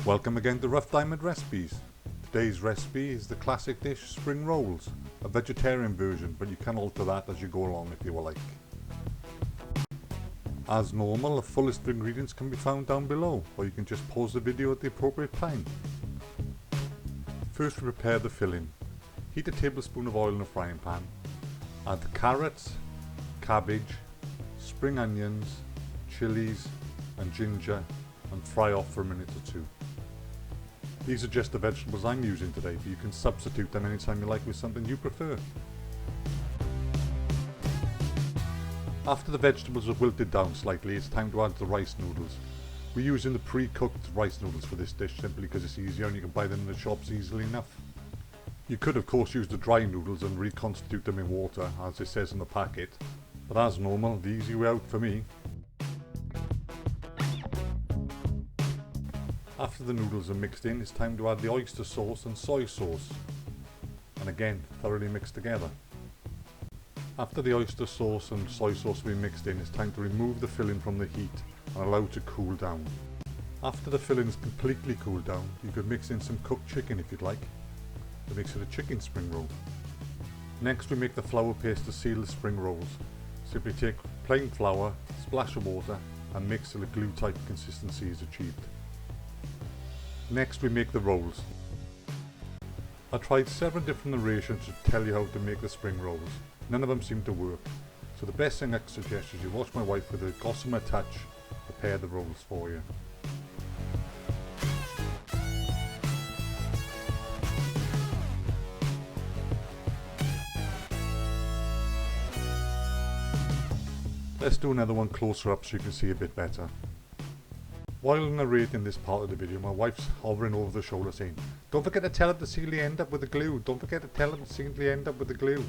Welcome again to Rough Diamond Recipes. Today's recipe is the classic dish spring rolls, a vegetarian version, but you can alter that as you go along if you like. As normal, the full list of ingredients can be found down below, or you can just pause the video at the appropriate time. First we prepare the filling. Heat a tablespoon of oil in a frying pan. Add the carrots, cabbage, spring onions, chilies and ginger and fry off for a minute or two. These are just the vegetables I'm using today, but you can substitute them anytime you like with something you prefer. After the vegetables have wilted down slightly, it's time to add the rice noodles. We're using the pre-cooked rice noodles for this dish simply because it's easier and you can buy them in the shops easily enough. You could of course use the dry noodles and reconstitute them in water as it says in the packet, but as normal, the easy way out for me. After the noodles are mixed in, it's time to add the oyster sauce and soy sauce, and again thoroughly mix together. After the oyster sauce and soy sauce have been mixed in, it's time to remove the filling from the heat and allow it to cool down. After the filling is completely cooled down, you could mix in some cooked chicken if you'd like, to make it a chicken spring roll. Next we make the flour paste to seal the spring rolls. Simply take plain flour, splash of water and mix till a glue type consistency is achieved. Next we make the rolls. I tried several different narrations to tell you how to make the spring rolls. None of them seem to work. So the best thing I suggest is you watch my wife with a gossamer touch prepare the rolls for you. Let's do another one closer up so you can see a bit better. While narrating this part of the video, my wife's hovering over the shoulder saying, "Don't forget to tell her to seal the end up with the glue. Don't forget to tell her to seal the end up with the glue."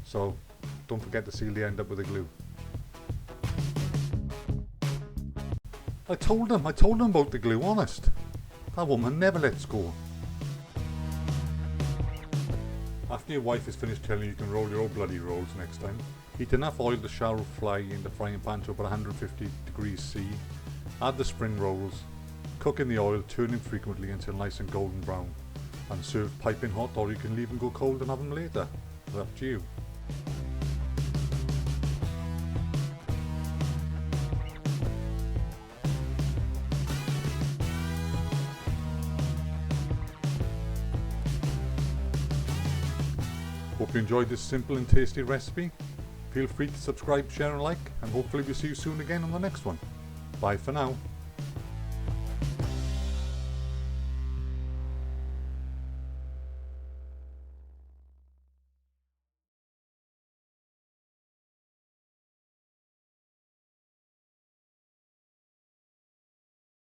So, don't forget to seal the end up with the glue. I told him about the glue, honest. That woman never lets go. After your wife is finished telling you can roll your own bloody rolls next time, heat enough oil to shallow fry in the frying pan to about 150 degrees C. Add the spring rolls, cook in the oil, turning frequently until nice and golden brown, and serve piping hot, or you can leave them go cold and have them later. It's up to you. Hope you enjoyed this simple and tasty recipe. Feel free to subscribe, share and like, and hopefully we'll see you soon again on the next one. Bye for now.